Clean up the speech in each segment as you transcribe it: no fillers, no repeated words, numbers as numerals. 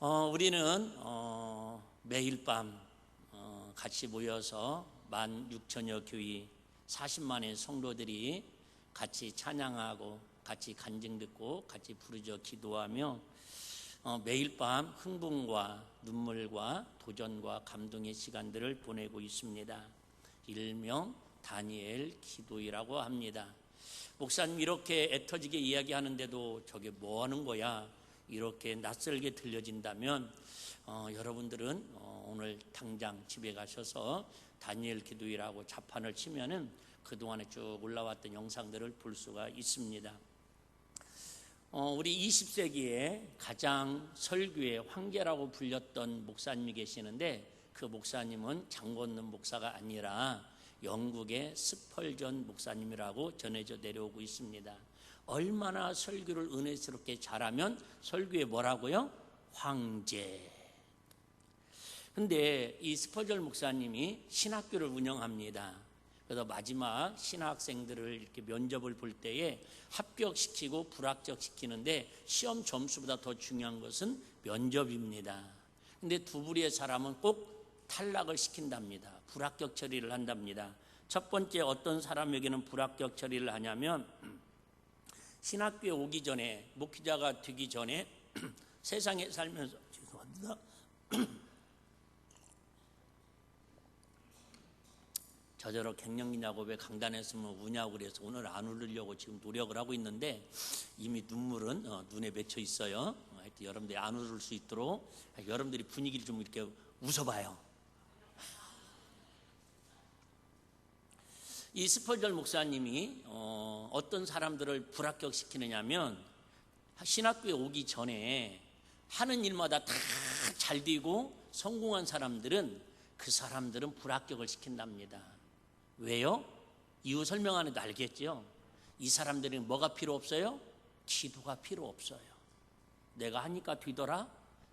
우리는 매일 밤 같이 모여서 16,000여 교회 40만의 성도들이 같이 찬양하고 같이 간증 듣고 같이 부르짖어 기도하며 매일 밤 흥분과 눈물과 도전과 감동의 시간들을 보내고 있습니다. 일명 다니엘 기도회라고 합니다. 목사님 이렇게 애터지게 이야기하는데도 저게 뭐 하는 거야? 이렇게 낯설게 들려진다면 여러분들은 오늘 당장 집에 가셔서 다니엘 기도회라고 자판을 치면은 그동안에 쭉 올라왔던 영상들을 볼 수가 있습니다. 우리 20세기에 가장 설교의 황제라고 불렸던 목사님이 계시는데 그 목사님은 장건는 목사가 아니라 영국의 스펄전 목사님이라고 전해져 내려오고 있습니다. 얼마나 설교를 은혜스럽게 잘하면 설교에 뭐라고요? 황제. 근데 이 스펄전 목사님이 신학교를 운영합니다. 그래서 마지막 신학생들을 이렇게 면접을 볼 때에 합격시키고 불합격시키는데 시험 점수보다 더 중요한 것은 면접입니다. 근데 두 부류의 사람은 꼭 탈락을 시킨답니다. 불합격 처리를 한답니다. 첫 번째 어떤 사람에게는 불합격 처리를 하냐면 신학교에 오기 전에 목회자가 되기 전에 세상에 살면서 죄송합니다. 저저러 갱년기 야곱에 강단했으면 우냐고 그래서 오늘 안 울으려고 지금 노력을 하고 있는데 이미 눈물은 눈에 맺혀 있어요. 하여튼 여러분들이 안 울을 수 있도록 여러분들이 분위기를 좀 이렇게 웃어봐요. 이 스펄전 목사님이 어떤 사람들을 불합격시키느냐면 신학교에 오기 전에 하는 일마다 다 잘 되고 성공한 사람들은 그 사람들은 불합격을 시킨답니다. 왜요? 이유 설명 안 해도 알겠죠? 이 사람들은 뭐가 필요 없어요? 기도가 필요 없어요. 내가 하니까 되더라?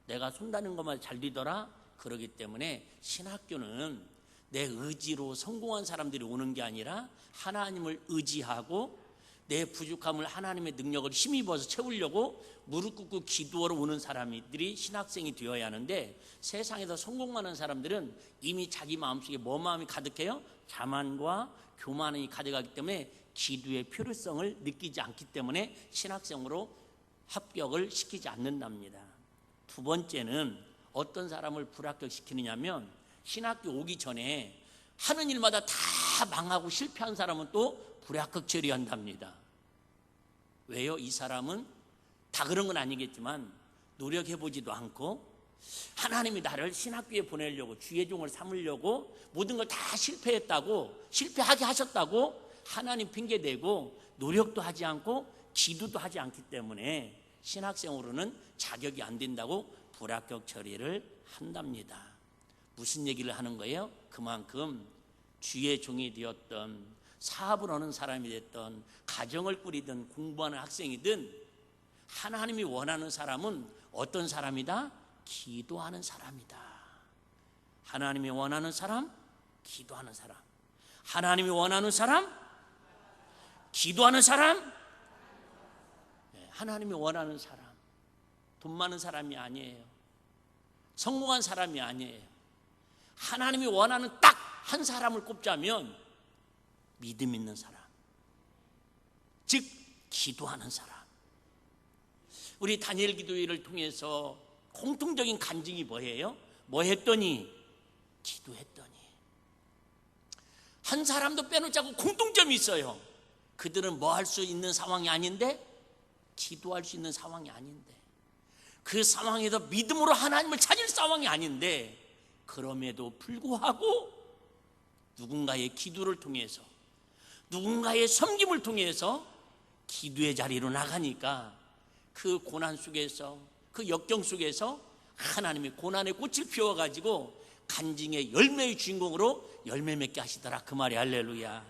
내가 손다는 것만 잘 되더라? 그러기 때문에 신학교는 내 의지로 성공한 사람들이 오는 게 아니라 하나님을 의지하고 내 부족함을 하나님의 능력을 힘입어서 채우려고 무릎 꿇고 기도하러 오는 사람들이 신학생이 되어야 하는데 세상에서 성공하는 사람들은 이미 자기 마음속에 뭐 마음이 가득해요? 자만과 교만이 가득하기 때문에 기도의 필요성을 느끼지 않기 때문에 신학생으로 합격을 시키지 않는답니다. 두 번째는 어떤 사람을 불합격시키느냐면 신학교 오기 전에 하는 일마다 다 망하고 실패한 사람은 또 불합격 처리한답니다. 왜요? 이 사람은 다 그런 건 아니겠지만 노력해보지도 않고 하나님이 나를 신학교에 보내려고 주의 종을 삼으려고 모든 걸 다 실패했다고 실패하게 하셨다고 하나님 핑계대고 노력도 하지 않고 기도도 하지 않기 때문에 신학생으로는 자격이 안 된다고 불합격 처리를 한답니다. 무슨 얘기를 하는 거예요? 그만큼 주의 종이 되었던 사업을 하는 사람이 됐던 가정을 꾸리든 공부하는 학생이든 하나님이 원하는 사람은 어떤 사람이다? 기도하는 사람이다. 하나님이 원하는 사람? 기도하는 사람. 하나님이 원하는 사람? 기도하는 사람? 하나님이 원하는 사람. 돈 많은 사람이 아니에요. 성공한 사람이 아니에요. 하나님이 원하는 딱 한 사람을 꼽자면 믿음 있는 사람, 즉 기도하는 사람. 우리 다니엘 기도회를 통해서 공통적인 간증이 뭐예요? 뭐 했더니? 기도했더니. 한 사람도 빼놓지 않고 공통점이 있어요. 그들은 뭐 할 수 있는 상황이 아닌데 기도할 수 있는 상황이 아닌데 그 상황에서 믿음으로 하나님을 찾을 상황이 아닌데 그럼에도 불구하고 누군가의 기도를 통해서 누군가의 섬김을 통해서 기도의 자리로 나가니까 그 고난 속에서 그 역경 속에서 하나님이 고난의 꽃을 피워가지고 간증의 열매의 주인공으로 열매 맺게 하시더라. 그 말이 할렐루야.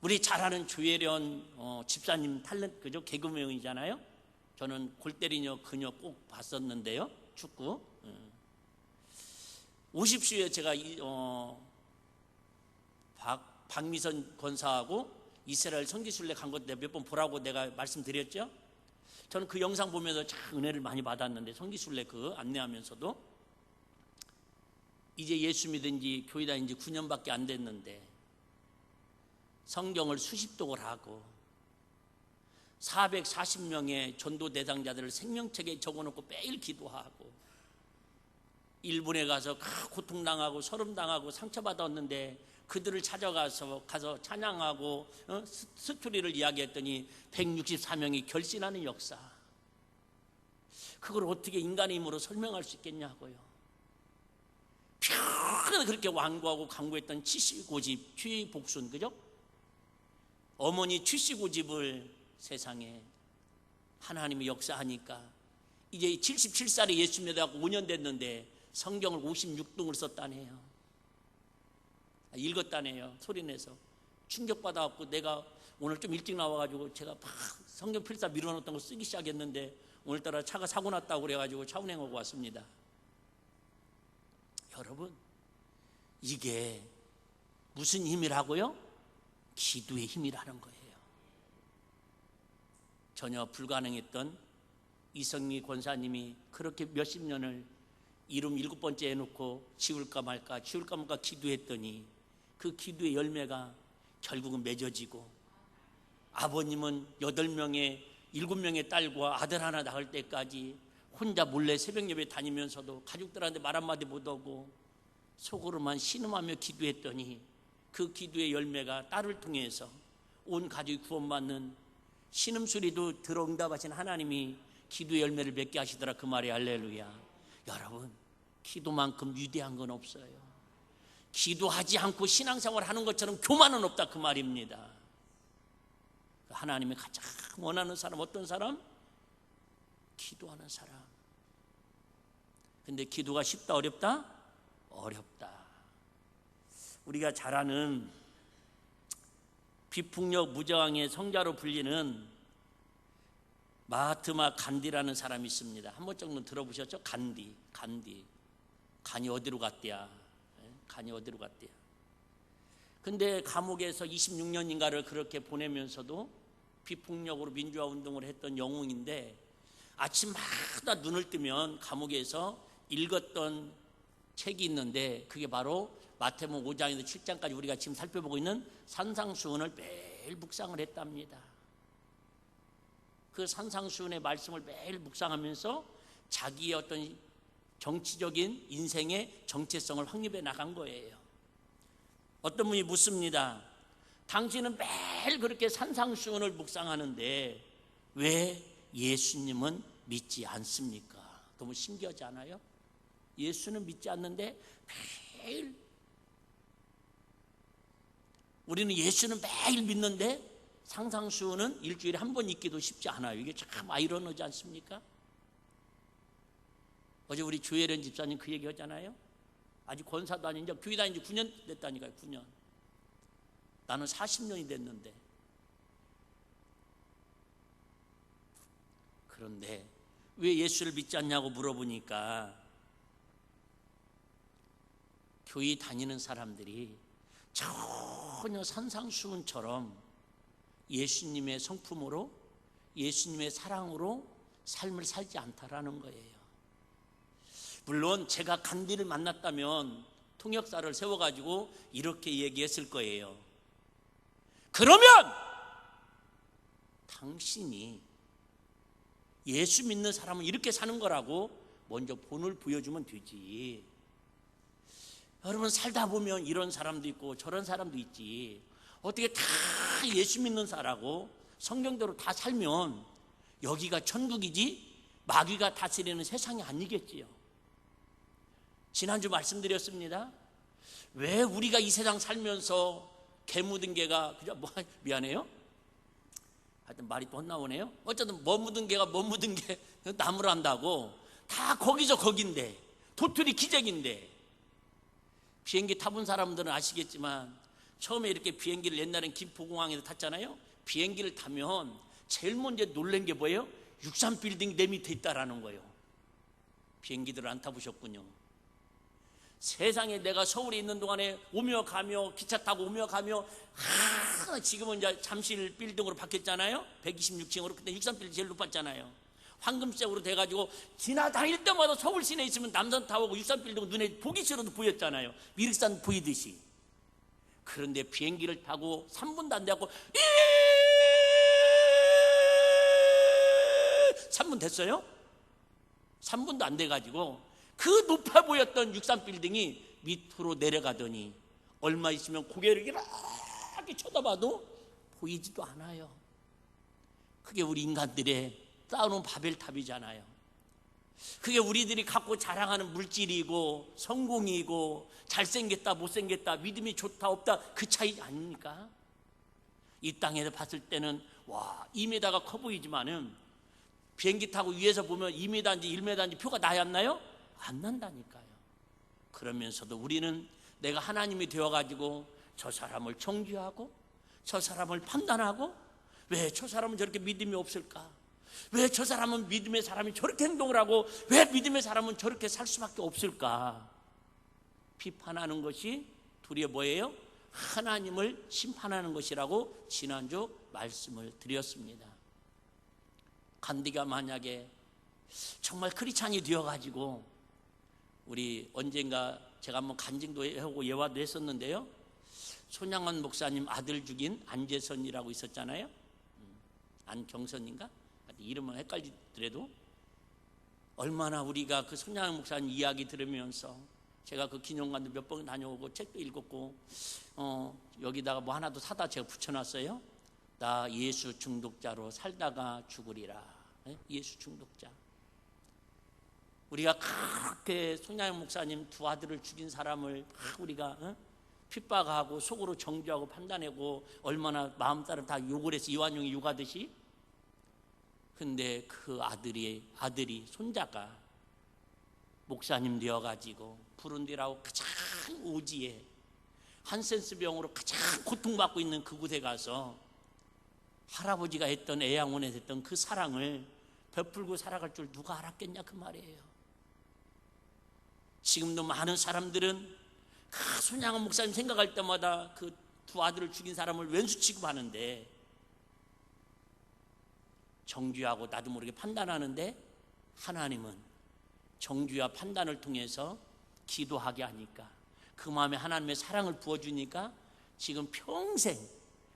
우리 잘 아는 조혜련 집사님 탤런트 그죠? 개그맨이잖아요. 저는 골 때리녀 그녀 꼭 봤었는데요. 축구 50수에 제가 박미선 권사하고 이스라엘 선교순례 간 것 몇 번 보라고 내가 말씀드렸죠. 저는 그 영상 보면서 참 은혜를 많이 받았는데, 성지순례 그 안내하면서도 이제 예수 믿은 지 교회 다닌 지 9년밖에 안 됐는데 성경을 수십 독을 하고 440명의 전도 대상자들을 생명책에 적어놓고 매일 기도하고 일본에 가서 고통당하고 서름당하고 상처받았는데 그들을 찾아가서 찬양하고 스토리를 이야기했더니 164명이 결신하는 역사. 그걸 어떻게 인간의 힘으로 설명할 수 있겠냐고요. 평생 그렇게 완고하고 강구했던 취시고집, 취복순, 그죠? 어머니 취시고집을 세상에 하나님이 역사하니까 이제 77살에 예수 믿어갖고 5년 됐는데 성경을 56등을 썼다네요. 읽었다네요. 소리내서 충격받아갖고 내가 오늘 좀 일찍 나와가지고 제가 막 성경 필사 밀어놓던 거 쓰기 시작했는데 오늘따라 차가 사고 났다고 그래가지고 차 운행하고 왔습니다. 여러분, 이게 무슨 힘이라고요? 기도의 힘이라는 거예요. 전혀 불가능했던 이성미 권사님이 그렇게 몇십 년을 이름 7번째 해놓고 지울까 말까 기도했더니 그 기도의 열매가 결국은 맺어지고, 아버님은 8명의 7명의 딸과 아들 하나 낳을 때까지 혼자 몰래 새벽 예배 다니면서도 가족들한테 말 한마디 못하고 속으로만 신음하며 기도했더니 그 기도의 열매가 딸을 통해서 온 가족이 구원받는, 신음소리도 들어 응답하신 하나님이 기도의 열매를 맺게 하시더라. 그 말이 할렐루야. 여러분, 기도만큼 위대한 건 없어요. 기도하지 않고 신앙생활 하는 것처럼 교만은 없다, 그 말입니다. 하나님이 가장 원하는 사람 어떤 사람? 기도하는 사람. 근데 기도가 쉽다 어렵다? 어렵다. 우리가 잘 아는 비폭력 무저항의 성자로 불리는 마하트마 간디라는 사람이 있습니다. 한 번 정도 들어보셨죠? 간디. 간이 어디로 갔대야? 간이 어디로 갔대야? 근데 감옥에서 26년인가를 그렇게 보내면서도 비폭력으로 민주화 운동을 했던 영웅인데, 아침마다 눈을 뜨면 감옥에서 읽었던 책이 있는데 그게 바로 마태복음 5장에서 7장까지 우리가 지금 살펴보고 있는 산상수훈을 매일 묵상을 했답니다. 그 산상수훈의 말씀을 매일 묵상하면서 자기의 어떤 정치적인 인생의 정체성을 확립해 나간 거예요. 어떤 분이 묻습니다. 당신은 매일 그렇게 산상수훈을 묵상하는데 왜 예수님은 믿지 않습니까? 너무 신기하지 않아요? 예수는 믿지 않는데 매일, 우리는 예수는 매일 믿는데 산상수훈은 일주일에 한 번 읽기도 쉽지 않아요. 이게 참 아이러니하지 않습니까? 어제 우리 조혜련 집사님 그 얘기 하잖아요. 아직 권사도 아닌 지 교회 다닌 지 9년 됐다니까요. 9년. 나는 40년이 됐는데. 그런데 왜 예수를 믿지 않냐고 물어보니까 교회 다니는 사람들이 전혀 산상수훈처럼 예수님의 성품으로, 예수님의 사랑으로 삶을 살지 않다라는 거예요. 물론 제가 간디를 만났다면 통역사를 세워가지고 이렇게 얘기했을 거예요. 그러면 당신이 예수 믿는 사람은 이렇게 사는 거라고 먼저 본을 보여주면 되지. 여러분, 살다 보면 이런 사람도 있고 저런 사람도 있지. 어떻게 다 예수 믿는 사람하고 성경대로 다 살면 여기가 천국이지 마귀가 다스리는 세상이 아니겠지요. 지난주 말씀드렸습니다. 왜 우리가 이 세상 살면서 개 묻은 개가, 그죠? 미안해요. 하여튼 말이 또 헛나오네요. 어쨌든 뭐 묻은 개가 뭐 묻은 게 나무를 한다고 다 거기서 거긴데, 도토리 기적인데. 비행기 타본 사람들은 아시겠지만 처음에 이렇게 비행기를 옛날엔 김포공항에서 탔잖아요. 비행기를 타면 제일 먼저 놀란 게 뭐예요? 63빌딩 내 밑에 있다라는 거예요. 비행기들을 안 타보셨군요. 세상에 내가 서울에 있는 동안에 오며 가며 기차 타고 오며 가며 지금은 이제 잠실 빌딩으로 바뀌었잖아요. 126층으로. 그때 63빌딩 제일 높았잖아요. 황금색으로 돼가지고 지나다닐 때마다 서울 시내에 있으면 남산타워고 63빌딩 눈에 보기 싫어도 보였잖아요. 미륵산 보이듯이. 그런데 비행기를 타고 3분도 안 돼갖고 3분 됐어요? 3분도 안 돼가지고 그 높아 보였던 63빌딩이 밑으로 내려가더니 얼마 있으면 고개를 이렇게 쳐다봐도 보이지도 않아요. 그게 우리 인간들의 쌓아놓은 바벨탑이잖아요. 그게 우리들이 갖고 자랑하는 물질이고 성공이고 잘생겼다 못생겼다 믿음이 좋다 없다 그 차이 아닙니까? 이 땅에서 봤을 때는 와 2m가 커 보이지만은 비행기 타고 위에서 보면 2m인지 1m인지 표가 나야 안 나요? 안 난다니까요. 그러면서도 우리는 내가 하나님이 되어가지고 저 사람을 정죄하고 저 사람을 판단하고 왜 저 사람은 저렇게 믿음이 없을까? 왜 저 사람은 믿음의 사람이 저렇게 행동을 하고 왜 믿음의 사람은 저렇게 살 수밖에 없을까? 비판하는 것이 둘이 뭐예요? 하나님을 심판하는 것이라고 지난주 말씀을 드렸습니다. 간디가 만약에 정말 크리스찬이 되어가지고 우리 언젠가 제가 한번 간증도 하고 예화도 했었는데요. 손양원 목사님 아들 죽인 안재선이라고 있었잖아요. 안경선인가? 이름은 헷갈리더라도 얼마나 우리가 그 손양원 목사님 이야기 들으면서 제가 그 기념관도 몇 번 다녀오고 책도 읽었고 여기다가 뭐 하나 더 사다 제가 붙여놨어요. 나 예수 중독자로 살다가 죽으리라. 예수 중독자. 우리가 그렇게 손양원 목사님 두 아들을 죽인 사람을 우리가 핍박하고 속으로 정죄하고 판단하고 얼마나 마음 따라 다 욕을 해서 이완용이 욕하듯이. 근데 그 아들이 손자가 목사님 되어가지고 부룬디라고 가장 오지에 한센스 병으로 가장 고통받고 있는 그곳에 가서 할아버지가 했던 애양원에서 했던 그 사랑을 베풀고 살아갈 줄 누가 알았겠냐 그 말이에요. 지금도 많은 사람들은 그 손양원 목사님 생각할 때마다 그 두 아들을 죽인 사람을 왼수 취급하는데 정죄하고 나도 모르게 판단하는데 하나님은 정죄와 판단을 통해서 기도하게 하니까 그 마음에 하나님의 사랑을 부어주니까 지금 평생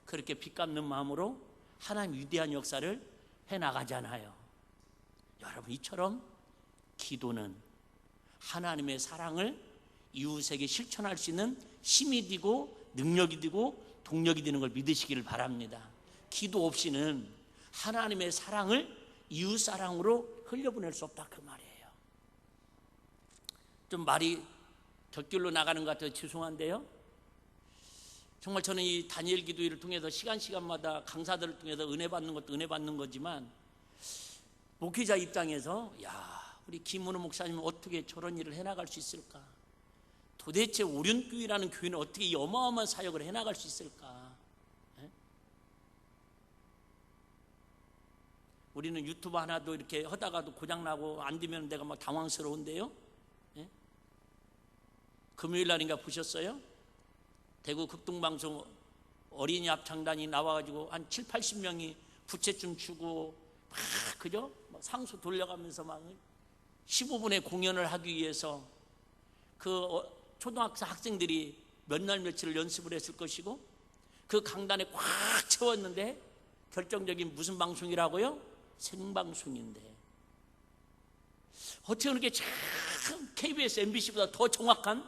그렇게 빚갚는 마음으로 하나님 위대한 역사를 해나가잖아요. 여러분 이처럼 기도는 하나님의 사랑을 이웃에게 실천할 수 있는 힘이 되고 능력이 되고 동력이 되는 걸 믿으시기를 바랍니다. 기도 없이는 하나님의 사랑을 이웃 사랑으로 흘려보낼 수 없다 그 말이에요. 좀 말이 곁길로 나가는 것 같아서 죄송한데요. 정말 저는 이 다니엘 기도회를 통해서 시간마다 강사들을 통해서 은혜 받는 것도 은혜 받는 거지만 목회자 입장에서 야 우리 김문호 목사님은 어떻게 저런 일을 해나갈 수 있을까? 도대체 오륜교회라는 교회는 어떻게 이 어마어마한 사역을 해나갈 수 있을까? 우리는 유튜브 하나도 이렇게 하다가도 고장나고 안 되면 내가 막 당황스러운데요. 금요일 날인가 보셨어요? 대구 극동방송 어린이 합창단이 나와가지고 한 7, 80명이 부채춤 추고 막 그죠? 막 상수 돌려가면서 막 15분의 공연을 하기 위해서 그 초등학생 학생들이 몇 날 며칠을 연습을 했을 것이고 그 강단에 꽉 채웠는데 결정적인 무슨 방송이라고요? 생방송인데 어떻게 그렇게 참 KBS, MBC보다 더 정확한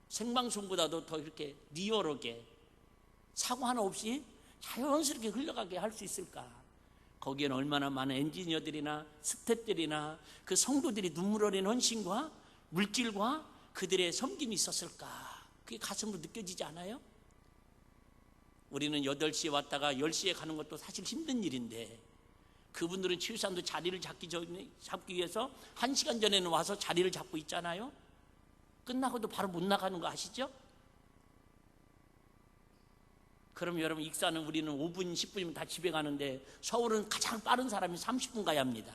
생방송보다도 더 이렇게 리얼하게 사고 하나 없이 자연스럽게 흘러가게 할 수 있을까? 거기에는 얼마나 많은 엔지니어들이나 스태프들이나 그 성도들이 눈물 어린 헌신과 물질과 그들의 섬김이 있었을까? 그게 가슴으로 느껴지지 않아요? 우리는 8시에 왔다가 10시에 가는 것도 사실 힘든 일인데 그분들은 치유산도 자리를 잡기 위해서 1시간 전에는 와서 자리를 잡고 있잖아요. 끝나고도 바로 못 나가는 거 아시죠? 그럼 여러분 익산은 우리는 5분 10분이면 다 집에 가는데 서울은 가장 빠른 사람이 30분 가야 합니다.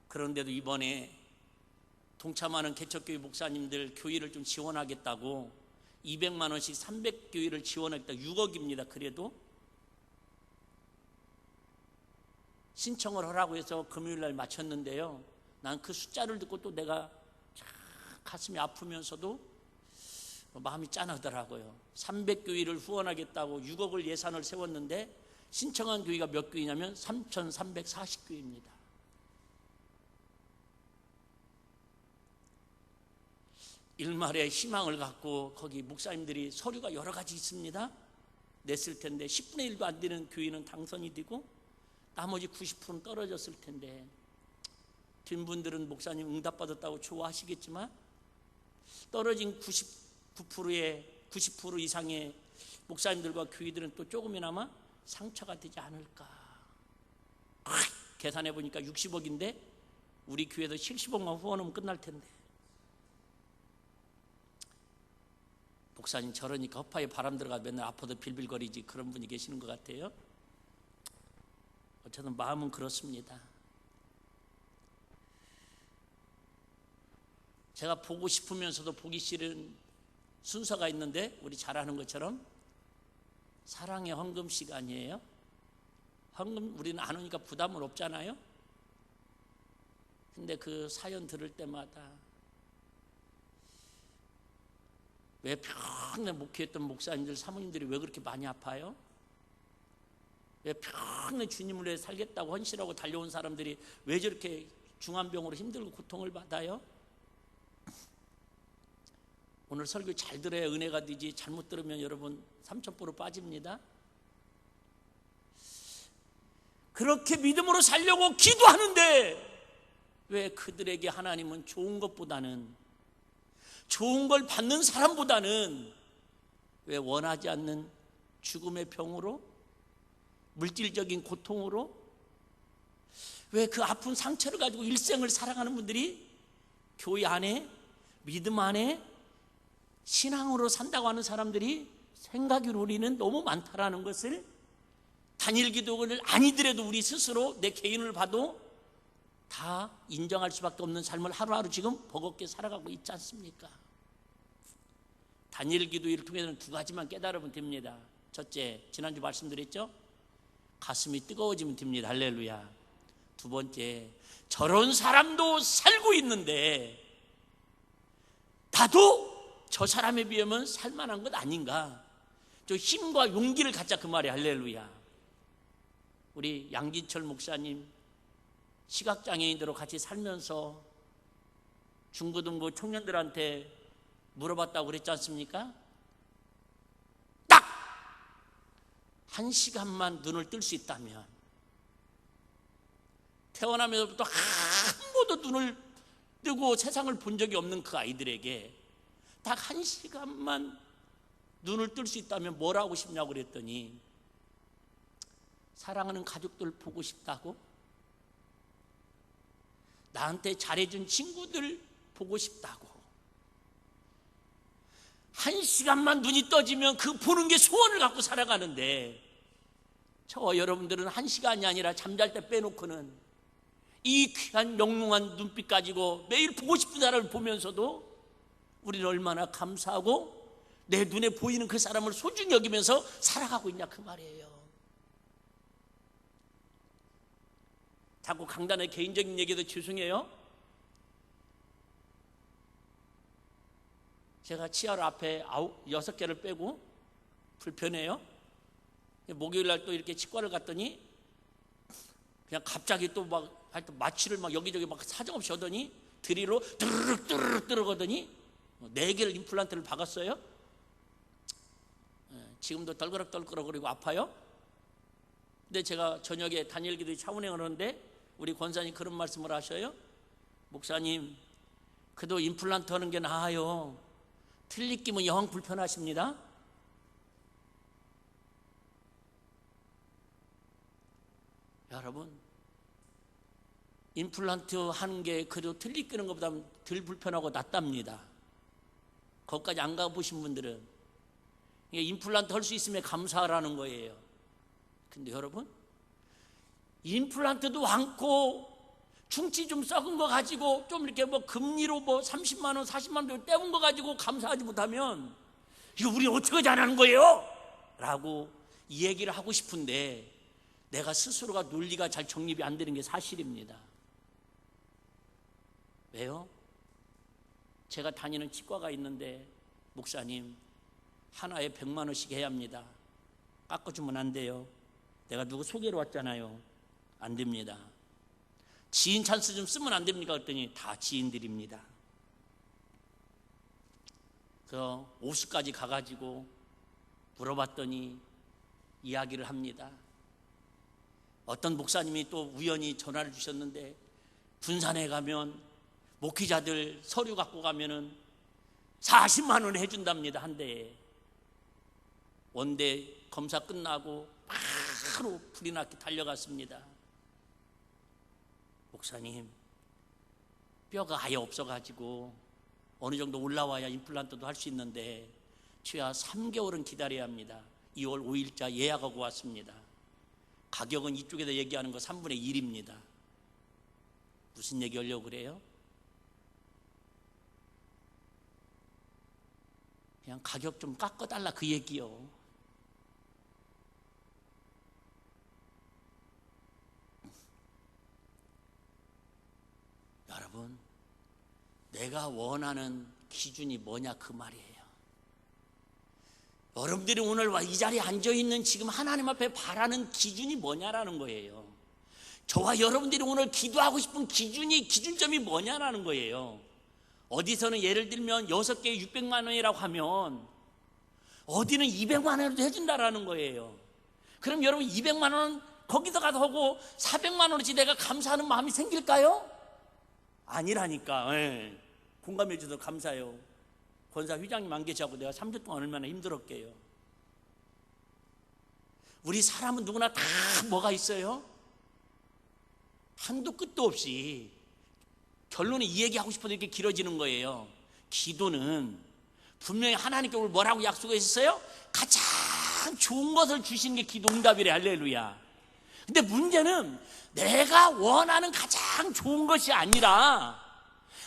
그런데도 이번에 동참하는 개척교회 목사님들 교회를 좀 지원하겠다고 200만 원씩 300교회를 지원하겠다 6억입니다. 그래도 신청을 하라고 해서 금요일날 마쳤는데요, 난 그 숫자를 듣고 또 내가 가슴이 아프면서도 마음이 짠하더라고요. 300교회를 후원하겠다고 6억을 예산을 세웠는데 신청한 교회가 몇 교회냐면 3,340교회입니다. 일말의 희망을 갖고 거기 목사님들이 서류가 여러 가지 있습니다. 냈을 텐데 10분의 1도 안 되는 교회는 당선이 되고 나머지 90%는 떨어졌을 텐데, 된 분들은 목사님 응답받았다고 좋아하시겠지만 떨어진 90% 이상의 목사님들과 교회들은 또 조금이나마 상처가 되지 않을까. 계산해 보니까 60억인데 우리 교회에서 70억만 후원하면 끝날 텐데. 목사님 저러니까 허파에 바람 들어가 맨날 아파도 빌빌거리지, 그런 분이 계시는 것 같아요. 어쨌든 마음은 그렇습니다. 제가 보고 싶으면서도 보기 싫은 순서가 있는데, 우리 잘 아는 것처럼 사랑의 헌금 시간이에요. 헌금 우리는 안 오니까 부담은 없잖아요. 근데 그 사연 들을 때마다 왜 평생 목회했던 목사님들, 사모님들이 왜 그렇게 많이 아파요? 왜 평생 주님을 위해 살겠다고 헌신하고 달려온 사람들이 왜 저렇게 중환병으로 힘들고 고통을 받아요? 오늘 설교 잘 들어야 은혜가 되지, 잘못 들으면 여러분 삼천포로 빠집니다. 그렇게 믿음으로 살려고 기도하는데 왜 그들에게 하나님은 좋은 것보다는, 좋은 걸 받는 사람보다는 왜 원하지 않는 죽음의 병으로, 물질적인 고통으로, 왜 그 아픈 상처를 가지고 일생을 살아가는 분들이 교회 안에, 믿음 안에, 신앙으로 산다고 하는 사람들이 생각으로 우리는 너무 많다라는 것을 단일 기도를 아니더라도 우리 스스로 내 개인을 봐도 다 인정할 수밖에 없는 삶을 하루하루 지금 버겁게 살아가고 있지 않습니까? 단일 기도를 통해서는 두 가지만 깨달으면 됩니다. 첫째, 지난주 말씀드렸죠? 가슴이 뜨거워지면 됩니다. 할렐루야. 두 번째, 저런 사람도 살고 있는데 나도 저 사람에 비하면 살만한 것 아닌가, 저 힘과 용기를 갖자, 그 말이 할렐루야. 우리 양진철 목사님 시각장애인들로 같이 살면서 중고등부 청년들한테 물어봤다고 그랬지 않습니까? 딱 1시간만 눈을 뜰 수 있다면, 태어나면서부터 한 번도 눈을 뜨고 세상을 본 적이 없는 그 아이들에게 딱 1시간만 눈을 뜰 수 있다면 뭘 하고 싶냐고 그랬더니, 사랑하는 가족들 보고 싶다고, 나한테 잘해준 친구들 보고 싶다고. 1시간만 눈이 떠지면 그 보는 게 소원을 갖고 살아가는데, 저와 여러분들은 1시간이 아니라 잠잘 때 빼놓고는 이 귀한 영롱한 눈빛 가지고 매일 보고 싶은 사람을 보면서도 우리는 얼마나 감사하고 내 눈에 보이는 그 사람을 소중히 여기면서 살아가고 있냐, 그 말이에요. 자꾸 강단의 개인적인 얘기도 죄송해요. 제가 치아로 앞에 6개를 빼고 불편해요. 목요일 날 또 이렇게 치과를 갔더니 그냥 갑자기 또 막 하여튼 마취를 막 여기저기 막 사정없이 하더니 드릴로 뚜르륵 하더니 4개를 임플란트를 박았어요. 지금도 덜그럭거리고 아파요. 근데 제가 저녁에 단일 기도 차운행을 하는데 우리 권사님 그런 말씀을 하셔요. 목사님, 그래도 임플란트 하는 게 나아요. 틀리끼면 영 불편하십니다. 여러분, 임플란트 하는 게 그래도 틀리끼는 것보다 덜 불편하고 낫답니다. 거기까지 안 가보신 분들은 임플란트 할 수 있으면 감사하라는 거예요. 근데 여러분, 임플란트도 않고 충치 좀 썩은 거 가지고 좀 이렇게 뭐 금리로 뭐 30만 원, 40만 원 떼운 거 가지고 감사하지 못하면 이거 우리 어떻게 잘하는 거예요? 라고 이 얘기를 하고 싶은데, 내가 스스로가 논리가 잘 정립이 안 되는 게 사실입니다. 왜요? 제가 다니는 치과가 있는데 목사님 하나에 100만 원씩 해야 합니다. 깎아주면 안 돼요. 내가 누구 소개로 왔잖아요. 안 됩니다. 지인 찬스 좀 쓰면 안 됩니까? 그랬더니 다 지인들입니다. 그래서 오수까지 가가지고 물어봤더니 이야기를 합니다. 어떤 목사님이 또 우연히 전화를 주셨는데 군산에 가면 목회자들 서류 갖고 가면은 40만 원 해준답니다. 한 대에. 원대 검사 끝나고 바로 불이 났게 달려갔습니다. 목사님, 뼈가 아예 없어가지고 어느 정도 올라와야 임플란트도 할 수 있는데 최하 3개월은 기다려야 합니다. 2월 5일자 예약하고 왔습니다. 가격은 이쪽에서 얘기하는 거 3분의 1입니다. 무슨 얘기 하려고 그래요? 그냥 가격 좀 깎아달라 그 얘기요. 여러분, 내가 원하는 기준이 뭐냐 그 말이에요. 여러분들이 오늘 이 자리에 앉아있는 지금 하나님 앞에 바라는 기준이 뭐냐라는 거예요. 저와 여러분들이 오늘 기도하고 싶은 기준점이 뭐냐라는 거예요. 어디서는 예를 들면 6개에 600만 원이라고 하면 어디는 200만 원도 해준다라는 거예요. 그럼 여러분 200만 원 거기서 가서 하고 400만 원어치 내가 감사하는 마음이 생길까요? 아니라니까. 예. 공감해 주셔서 감사해요. 권사 회장님 안 계시고 내가 3주 동안 얼마나 힘들었게요. 우리 사람은 누구나 다 뭐가 있어요? 한도 끝도 없이. 결론은 이 얘기하고 싶어도 이렇게 길어지는 거예요. 기도는 분명히 하나님께 오늘 뭐라고 약속하셨어요? 가장 좋은 것을 주시는 게 기도 응답이래. 할렐루야. 근데 문제는 내가 원하는 가장 좋은 것이 아니라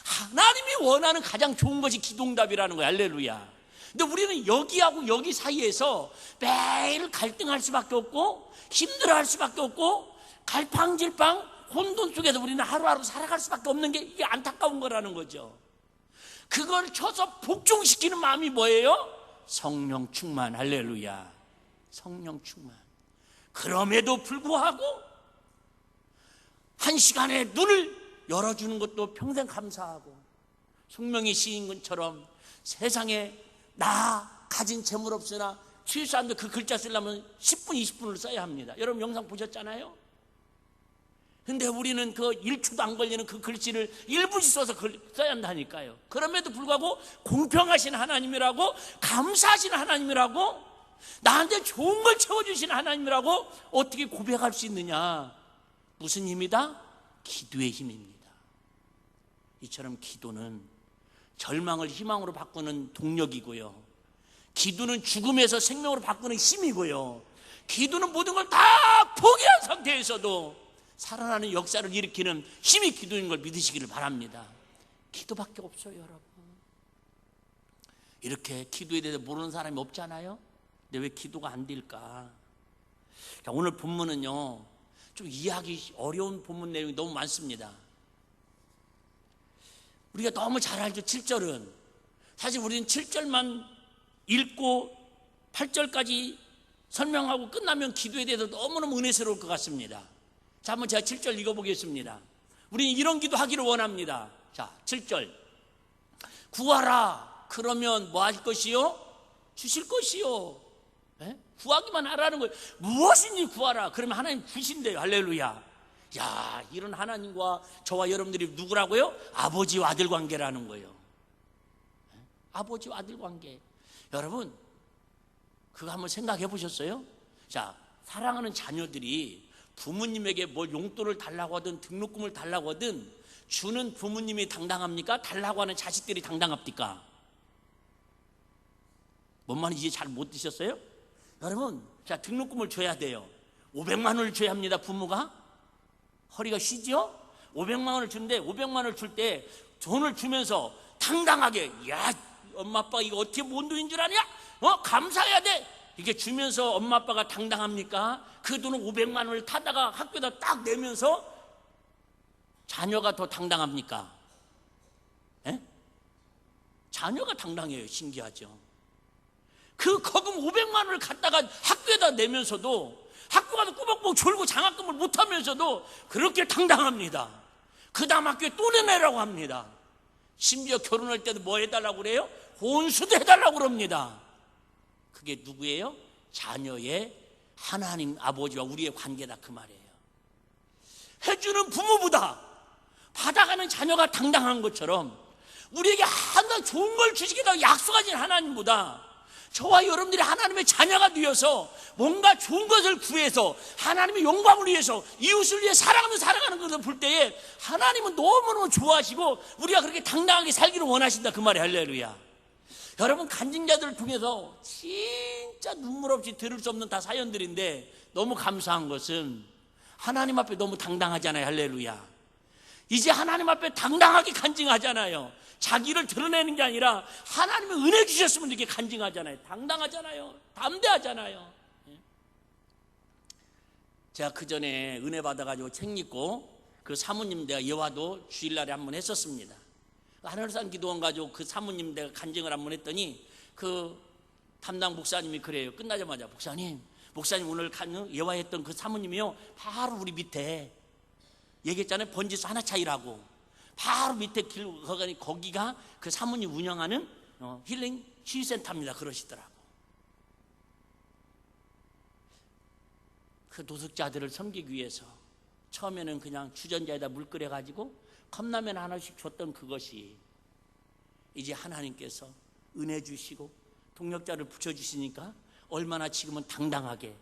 하나님이 원하는 가장 좋은 것이 기도 응답이라는 거야. 할렐루야. 근데 우리는 여기하고 여기 사이에서 매일 갈등할 수밖에 없고 힘들어할 수밖에 없고 갈팡질팡 혼돈 속에서 우리는 하루하루 살아갈 수밖에 없는 게 이게 안타까운 거라는 거죠. 그걸 쳐서 복종시키는 마음이 뭐예요? 성령 충만. 할렐루야. 성령 충만. 그럼에도 불구하고 한 시간에 눈을 열어주는 것도 평생 감사하고, 성명의 시인처럼 세상에 나 가진 재물 없으나 취사한데 그 글자 쓰려면 10분 20분을 써야 합니다. 여러분 영상 보셨잖아요? 근데 우리는 그 1초도 안 걸리는 그 글씨를 1분씩 써서 써야 한다니까요. 그럼에도 불구하고 공평하신 하나님이라고, 감사하신 하나님이라고, 나한테 좋은 걸 채워주신 하나님이라고 어떻게 고백할 수 있느냐? 무슨 힘이다? 기도의 힘입니다. 이처럼 기도는 절망을 희망으로 바꾸는 동력이고요, 기도는 죽음에서 생명으로 바꾸는 힘이고요, 기도는 모든 걸 다 포기한 상태에서도 살아나는 역사를 일으키는 힘이 기도인 걸 믿으시기를 바랍니다. 기도밖에 없어요, 여러분. 이렇게 기도에 대해서 모르는 사람이 없잖아요. 근데 왜 기도가 안 될까? 자, 오늘 본문은요, 좀 이해하기 어려운 본문 내용이 너무 많습니다. 우리가 너무 잘 알죠. 7절은 사실 우리는 7절만 읽고 8절까지 설명하고 끝나면 기도에 대해서 너무너무 은혜스러울 것 같습니다. 자, 한번 제가 7절 읽어보겠습니다. 우리는 이런 기도 하기를 원합니다. 자, 7절. 구하라. 그러면 뭐 할 것이요? 주실 것이요. 네? 구하기만 하라는 거예요. 무엇인지 구하라. 그러면 하나님 주신대요. 할렐루야. 야, 이런 하나님과 저와 여러분들이 누구라고요? 아버지와 아들 관계라는 거예요. 네? 아버지와 아들 관계. 여러분, 그거 한번 생각해 보셨어요? 자, 사랑하는 자녀들이 부모님에게 뭘 용돈을 달라고 하든 등록금을 달라고 하든 주는 부모님이 당당합니까? 달라고 하는 자식들이 당당합니까? 뭔 말인지 잘 못 드셨어요? 여러분, 자, 등록금을 줘야 돼요. 500만 원을 줘야 합니다. 부모가 허리가 쉬지요? 500만 원을 주는데 500만 원을 줄 때 돈을 주면서 당당하게, 야, 엄마 아빠 이거 어떻게 뭔 돈인 줄 아냐? 감사해야 돼. 이게 주면서 엄마 아빠가 당당합니까? 그 돈은 500만 원을 타다가 학교에다 딱 내면서 자녀가 더 당당합니까? 에? 자녀가 당당해요. 신기하죠. 그 거금 500만 원을 갖다가 학교에다 내면서도 학교 가서 꾸벅꾸벅 졸고 장학금을 못하면서도 그렇게 당당합니다. 그 다음 학교에 또 내라고 합니다. 심지어 결혼할 때도 뭐 해달라고 그래요? 혼수도 해달라고 그럽니다. 그게 누구예요? 자녀의 하나님 아버지와 우리의 관계다 그 말이에요. 해주는 부모보다 받아가는 자녀가 당당한 것처럼 우리에게 하나 좋은 걸 주시겠다고 약속하신 하나님보다 저와 여러분들이 하나님의 자녀가 되어서 뭔가 좋은 것을 구해서 하나님의 영광을 위해서 이웃을 위해 살아가는 것을 볼 때에 하나님은 너무너무 좋아하시고 우리가 그렇게 당당하게 살기를 원하신다 그 말이에요. 할렐루야. 여러분, 간증자들을 통해서 진짜 눈물 없이 들을 수 없는 다 사연들인데 너무 감사한 것은 하나님 앞에 너무 당당하잖아요. 할렐루야. 이제 하나님 앞에 당당하게 간증하잖아요. 자기를 드러내는 게 아니라 하나님의 은혜 주셨으면 이렇게 간증하잖아요. 당당하잖아요. 담대하잖아요. 제가 그 전에 은혜 받아가지고 책 읽고 그 사모님 내가 예화도 주일날에 한번 했었습니다. 하늘산 기도원 가지고 그 사모님 내가 간증을 한번 했더니 그 담당 목사님이 그래요. 끝나자마자 목사님 오늘 예화했던 그 사모님이요 바로 우리 밑에 얘기했잖아요. 번지수 하나 차이라고. 바로 밑에 길 거기가 그 사모님 운영하는 힐링 치유센터입니다. 그러시더라고. 그 노숙자들을 섬기기 위해서 처음에는 그냥 주전자에다 물 끓여가지고 컵라면 하나씩 줬던 그것이 이제 하나님께서 은혜 주시고 동력자를 붙여주시니까 얼마나 지금은 당당하게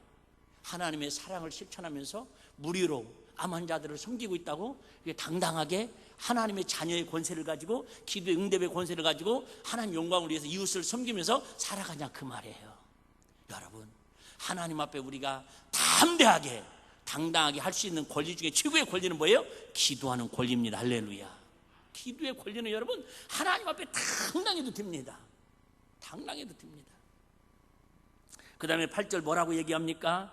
하나님의 사랑을 실천하면서 무료로 암 환자들을 섬기고 있다고 당당하게 하나님의 자녀의 권세를 가지고 기도의 응답의 권세를 가지고 하나님 영광을 위해서 이웃을 섬기면서 살아가냐 그 말이에요. 여러분, 하나님 앞에 우리가 담대하게 당당하게 할 수 있는 권리 중에 최고의 권리는 뭐예요? 기도하는 권리입니다. 할렐루야. 기도의 권리는 여러분 하나님 앞에 당당해도 됩니다. 당당해도 됩니다. 그 다음에 8절 뭐라고 얘기합니까?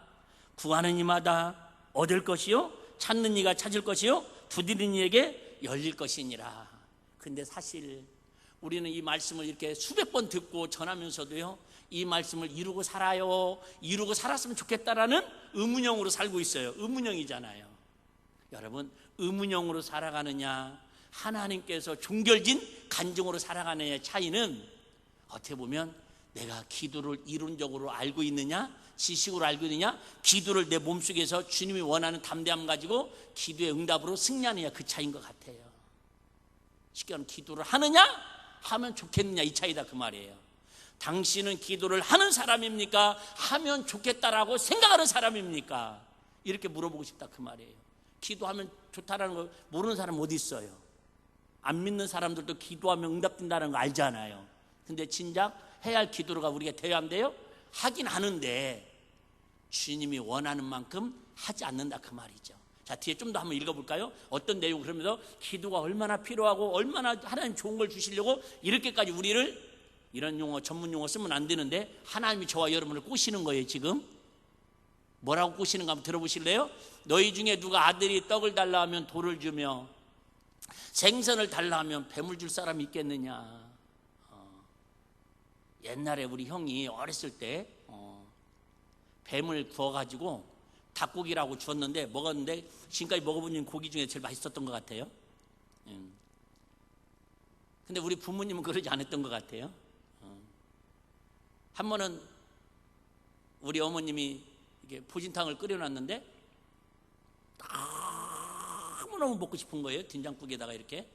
구하는 이마다 얻을 것이요 찾는 이가 찾을 것이요 두드리는 이에게 열릴 것이니라. 근데 사실 우리는 이 말씀을 이렇게 수백 번 듣고 전하면서도요 이 말씀을 이루고 살아요, 이루고 살았으면 좋겠다라는 의문형으로 살고 있어요. 의문형이잖아요. 여러분, 의문형으로 살아가느냐 하나님께서 종결진 간증으로 살아가느냐의 차이는 어떻게 보면 내가 기도를 이론적으로 알고 있느냐, 지식으로 알고 있느냐, 기도를 내 몸속에서 주님이 원하는 담대함 가지고 기도의 응답으로 승리하느냐 그 차이인 것 같아요. 쉽게 말하면 기도를 하느냐 하면 좋겠느냐 이 차이다 그 말이에요. 당신은 기도를 하는 사람입니까? 하면 좋겠다라고 생각하는 사람입니까? 이렇게 물어보고 싶다 그 말이에요. 기도하면 좋다라는 거 모르는 사람 어디 있어요? 안 믿는 사람들도 기도하면 응답된다는 거 알잖아요. 근데 진작 해야 할 기도가 우리가 돼야 한대요? 하긴 하는데 주님이 원하는 만큼 하지 않는다 그 말이죠. 자, 뒤에 좀 더 한번 읽어볼까요? 어떤 내용 그러면서 기도가 얼마나 필요하고 얼마나 하나님 좋은 걸 주시려고 이렇게까지 우리를 이런 용어 전문 용어 쓰면 안 되는데 하나님이 저와 여러분을 꼬시는 거예요. 지금 뭐라고 꼬시는가 한번 들어보실래요? 너희 중에 누가 아들이 떡을 달라 하면 돌을 주며 생선을 달라 하면 뱀을 줄 사람이 있겠느냐. 옛날에 우리 형이 어렸을 때 뱀을 구워가지고 닭고기라고 주었는데 먹었는데 지금까지 먹어본 고기 중에 제일 맛있었던 것 같아요. 근데 우리 부모님은 그러지 않았던 것 같아요. 한 번은 우리 어머님이 이게 보신탕을 끓여놨는데 너무너무 먹고 싶은 거예요. 된장국에다가 이렇게.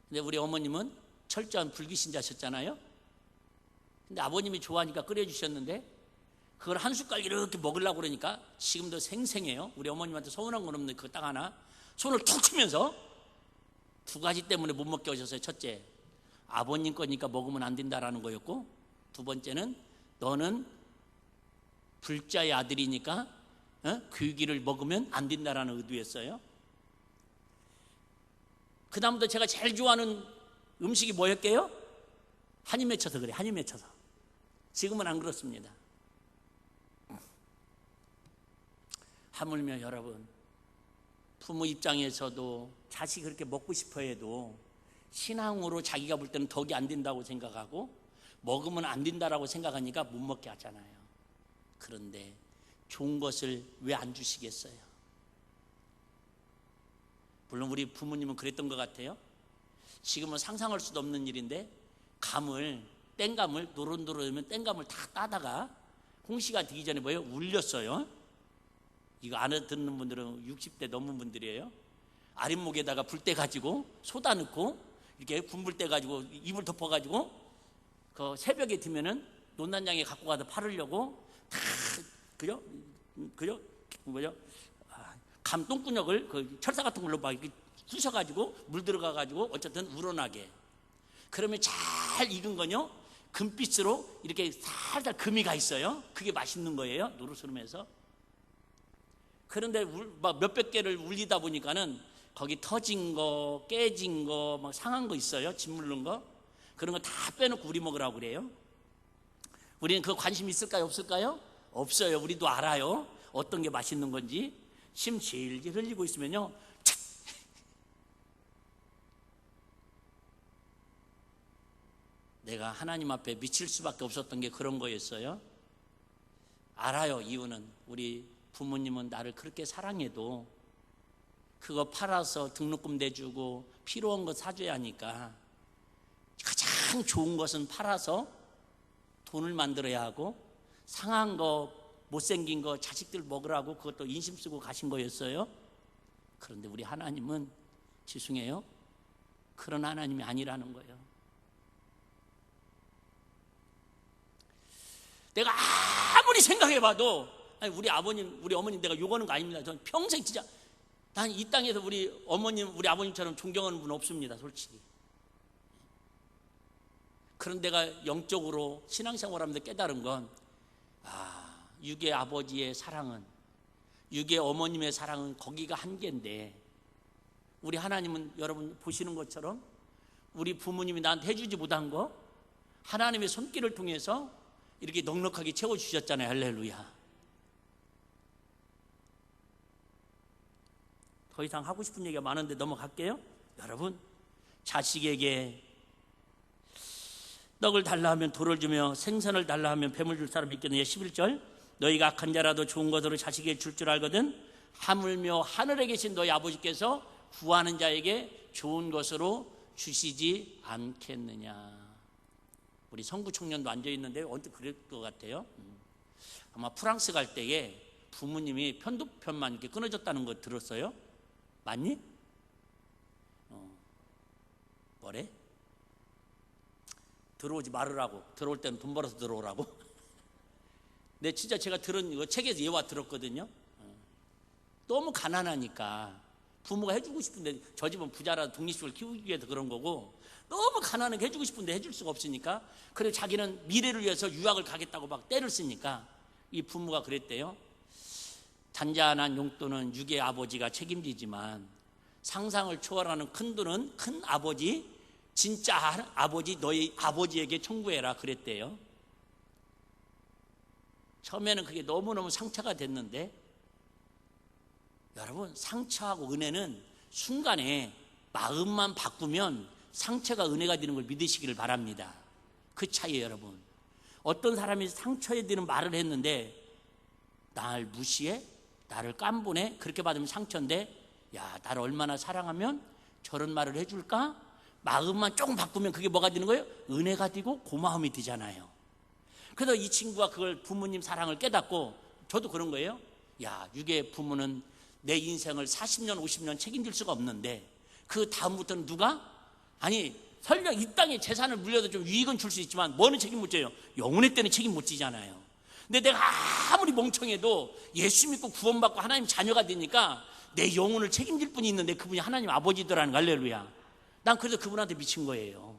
근데 우리 어머님은 철저한 불기신자셨잖아요. 근데 아버님이 좋아하니까 끓여주셨는데 그걸 한 숟갈 이렇게 먹으려고 그러니까 지금도 생생해요. 우리 어머님한테 서운한 건 없는데 그거 딱 하나 손을 툭 치면서 두 가지 때문에 못 먹게 하셨어요. 첫째, 아버님 거니까 먹으면 안 된다라는 거였고, 두 번째는 너는 불자의 아들이니까 귀기를 먹으면 안 된다라는 의도였어요. 그 다음부터 제가 제일 좋아하는 음식이 뭐였게요? 한이 맺혀서 그래. 한이 맺혀서. 지금은 안 그렇습니다. 하물며 여러분, 부모 입장에서도 자식이 그렇게 먹고 싶어 해도 신앙으로 자기가 볼 때는 덕이 안 된다고 생각하고 먹으면 안 된다라고 생각하니까 못 먹게 하잖아요. 그런데 좋은 것을 왜 안 주시겠어요? 물론 우리 부모님은 그랬던 것 같아요. 지금은 상상할 수도 없는 일인데 땡감을 노릇노릇하면 땡감을 다 따다가 홍시가 되기 전에 뭐예요? 울렸어요. 이거 알아듣는 분들은 60대 넘은 분들이에요. 아랫목에다가 불때 가지고 소다 넣고 이렇게 군불 때 가지고 이불 덮어 가지고 그 새벽에 되면은 논단장에 갖고 가서 팔으려고 다 그죠 뭐죠? 감 똥구녕을 그 철사 같은 걸로 막 이렇게 쑤셔 가지고 물 들어가 가지고 어쨌든 우러나게. 그러면 잘 익은 거요 금빛으로 이렇게 살살 금이 가 있어요. 그게 맛있는 거예요. 노릇노릇해서. 그런데 막 몇백 개를 울리다 보니까는 거기 터진 거, 깨진 거, 막 상한 거 있어요. 짓 물른 거. 그런 거 다 빼놓고 우리 먹으라고 그래요. 우리는 그 관심 있을까요? 없을까요? 없어요. 우리도 알아요. 어떤 게 맛있는 건지. 심 질질 흘리고 있으면요. 내가 하나님 앞에 미칠 수밖에 없었던 게 그런 거였어요. 알아요. 이유는 우리 부모님은 나를 그렇게 사랑해도 그거 팔아서 등록금 내주고 필요한 거 사줘야 하니까 가장 좋은 것은 팔아서 돈을 만들어야 하고 상한 거 못생긴 거 자식들 먹으라고 그것도 인심 쓰고 가신 거였어요. 그런데 우리 하나님은 죄송해요. 그런 하나님이 아니라는 거예요. 내가 아무리 생각해봐도 우리 아버님, 우리 어머님 내가 욕하는 거 아닙니다. 저는 평생 진짜 난 이 땅에서 우리 어머님, 우리 아버님처럼 존경하는 분 없습니다. 솔직히. 그런 데가 영적으로 신앙생활하면서 깨달은 건 육의 아버지의 사랑은, 육의 어머님의 사랑은 거기가 한계인데 우리 하나님은 여러분 보시는 것처럼 우리 부모님이 나한테 해주지 못한 거 하나님의 손길을 통해서 이렇게 넉넉하게 채워주셨잖아요. 할렐루야. 더 이상 하고 싶은 얘기가 많은데 넘어갈게요. 여러분, 자식에게 떡을 달라 하면 돌을 주며 생선을 달라 하면 뱀을 줄 사람이 있겠느냐. 11절 너희가 악한 자라도 좋은 것으로 자식에게 줄 줄 알거든 하물며 하늘에 계신 너희 아버지께서 구하는 자에게 좋은 것으로 주시지 않겠느냐. 우리 성구 청년도 앉아있는데 언뜻 그럴 것 같아요. 아마 프랑스 갈 때에 부모님이 편도편만 이렇게 끊어졌다는 거 들었어요? 맞니? 뭐래? 들어오지 말으라고. 들어올 때는 돈 벌어서 들어오라고. 근데 진짜 제가 들은 이거 책에서 예화 들었거든요. 너무 가난하니까 부모가 해주고 싶은데 저 집은 부자라서 독립식을 키우기 위해서 그런 거고 너무 가난하게 해주고 싶은데 해줄 수가 없으니까 그리고 자기는 미래를 위해서 유학을 가겠다고 막 때를 쓰니까 이 부모가 그랬대요. 잔잔한 용돈은 육의 아버지가 책임지지만 상상을 초월하는 큰 돈은 큰 아버지, 진짜 아버지 너희 아버지에게 청구해라 그랬대요. 처음에는 그게 너무너무 상처가 됐는데 여러분, 상처하고 은혜는 순간에 마음만 바꾸면 상처가 은혜가 되는 걸 믿으시기를 바랍니다. 그 차이에요. 여러분, 어떤 사람이 상처에 드는 말을 했는데 나를 무시해? 나를 깜보네? 그렇게 받으면 상처인데 야, 나를 얼마나 사랑하면 저런 말을 해줄까? 마음만 조금 바꾸면 그게 뭐가 되는 거예요? 은혜가 되고 고마움이 되잖아요. 그래서 이 친구가 그걸 부모님 사랑을 깨닫고 저도 그런 거예요. 야, 육의 부모는 내 인생을 40년 50년 책임질 수가 없는데 그 다음부터는 누가? 아니 설령 이 땅에 재산을 물려도 좀 유익은 줄 수 있지만 뭐는 책임 못 져요? 영혼의 때는 책임 못 지잖아요. 근데 내가 아무리 멍청해도 예수 믿고 구원받고 하나님 자녀가 되니까 내 영혼을 책임질 분이 있는데 그분이 하나님 아버지더라는 거. 할렐루야. 난 그래서 그분한테 미친 거예요.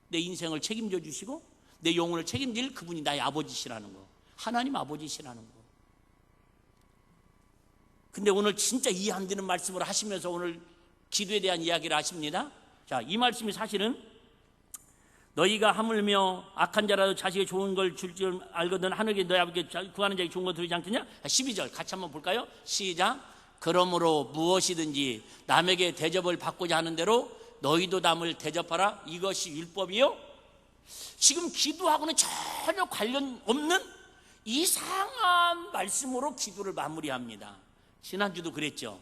내 인생을 책임져 주시고 내 영혼을 책임질 그분이 나의 아버지시라는 거. 하나님 아버지시라는 거. 근데 오늘 진짜 이해 안 되는 말씀을 하시면서 오늘 기도에 대한 이야기를 하십니다. 자, 이 말씀이 사실은 너희가 하물며 악한 자라도 자식이 좋은 걸 줄 줄 알거든 하늘에 너희 아버지께 구하는 자에게 좋은 거 들이지 않겠냐? 12절 같이 한번 볼까요? 시작. 그러므로 무엇이든지 남에게 대접을 받고자 하는 대로 너희도 남을 대접하라. 이것이 율법이요. 지금 기도하고는 전혀 관련 없는 이상한 말씀으로 기도를 마무리합니다. 지난주도 그랬죠.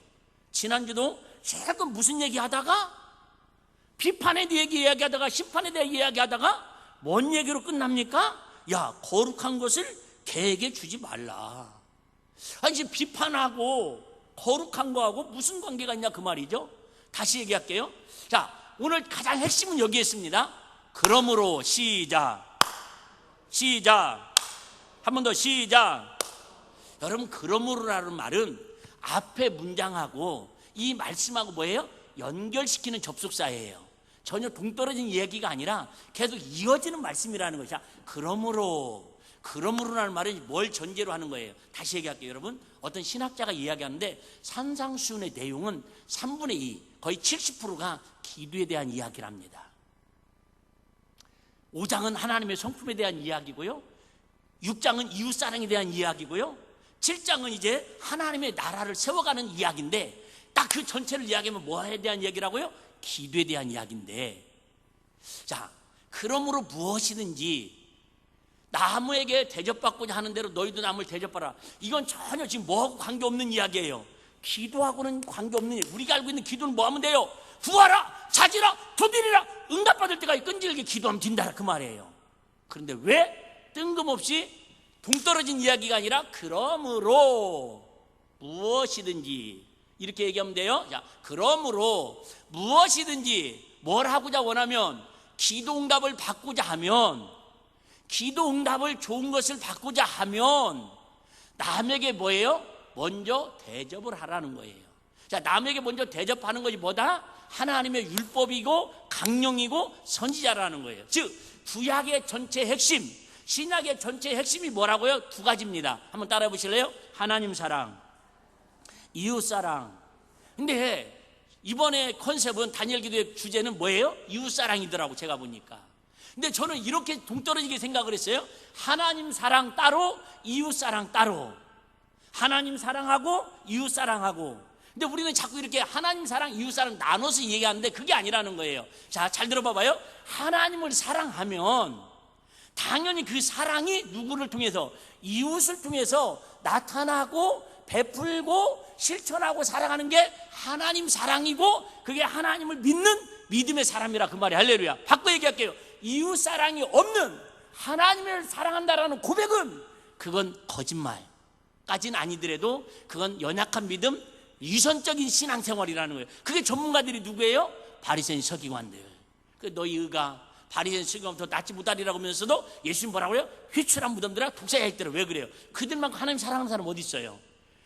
지난주도 자꾸 무슨 얘기하다가 비판에 대해 이야기하다가 심판에 대해 이야기하다가 뭔 얘기로 끝납니까? 야, 거룩한 것을 개에게 주지 말라. 아니 지금 비판하고 거룩한 거하고 무슨 관계가 있냐 그 말이죠. 다시 얘기할게요. 자, 오늘 가장 핵심은 여기에 있습니다. 그러므로 시작 한 번 더 시작. 여러분, 그러므로라는 말은 앞에 문장하고 이 말씀하고 뭐예요? 연결시키는 접속사예요. 전혀 동떨어진 얘기가 아니라 계속 이어지는 말씀이라는 것이야. 그러므로라는 말은 뭘 전제로 하는 거예요? 다시 얘기할게요. 여러분, 어떤 신학자가 이야기하는데 산상수훈의 내용은 3분의 2 거의 70%가 기도에 대한 이야기랍니다. 5장은 하나님의 성품에 대한 이야기고요, 6장은 이웃사랑에 대한 이야기고요, 7장은 이제 하나님의 나라를 세워가는 이야기인데 딱 그 전체를 이야기하면 뭐에 대한 이야기라고요? 기도에 대한 이야기인데, 자, 그러므로 무엇이든지 남에게 대접받고자 하는 대로 너희도 남을 대접하라. 이건 전혀 지금 뭐하고 관계없는 이야기예요. 기도하고는 관계없는, 우리가 알고 있는 기도는 뭐 하면 돼요? 구하라, 찾으라, 두드리라, 응답받을 때까지 끈질기게 기도하면 된다 그 말이에요. 그런데 왜 뜬금없이 동떨어진 이야기가 아니라 그러므로 무엇이든지 이렇게 얘기하면 돼요. 자, 그러므로 무엇이든지 뭘 하고자 원하면, 기도 응답을 받고자 하면, 기도 응답을 좋은 것을 받고자 하면 남에게 뭐예요? 먼저 대접을 하라는 거예요. 자, 남에게 먼저 대접하는 것이 뭐다? 하나님의 율법이고 강령이고 선지자라는 거예요. 즉 구약의 전체 핵심, 신약의 전체 핵심이 뭐라고요? 두 가지입니다. 한번 따라해 보실래요? 하나님 사랑, 이웃 사랑. 근데 이번에 컨셉은 다니엘 기도의 주제는 뭐예요? 이웃 사랑이더라고 제가 보니까. 근데 저는 이렇게 동떨어지게 생각을 했어요. 하나님 사랑 따로, 이웃 사랑 따로. 하나님 사랑하고 이웃 사랑하고. 근데 우리는 자꾸 이렇게 하나님 사랑, 이웃 사랑 나눠서 얘기하는데 그게 아니라는 거예요. 자, 잘 들어봐봐요. 하나님을 사랑하면 당연히 그 사랑이 누구를 통해서? 이웃을 통해서 나타나고 베풀고 실천하고 사랑하는 게 하나님 사랑이고, 그게 하나님을 믿는 믿음의 사람이라 그 말이. 할렐루야. 바꿔 얘기할게요. 이웃 사랑이 없는 하나님을 사랑한다라는 고백은 그건 거짓말까지는 아니더라도 그건 연약한 믿음, 유선적인 신앙생활이라는 거예요. 그게 전문가들이 누구예요? 바리새인 서기관들. 너희 의가 바리새인 서기관부터 낫지 못하리라고 하면서도 예수님 뭐라고요? 휘출한 무덤들아 독사야 있더라. 왜 그래요? 그들만큼 하나님 사랑하는 사람 어디 있어요?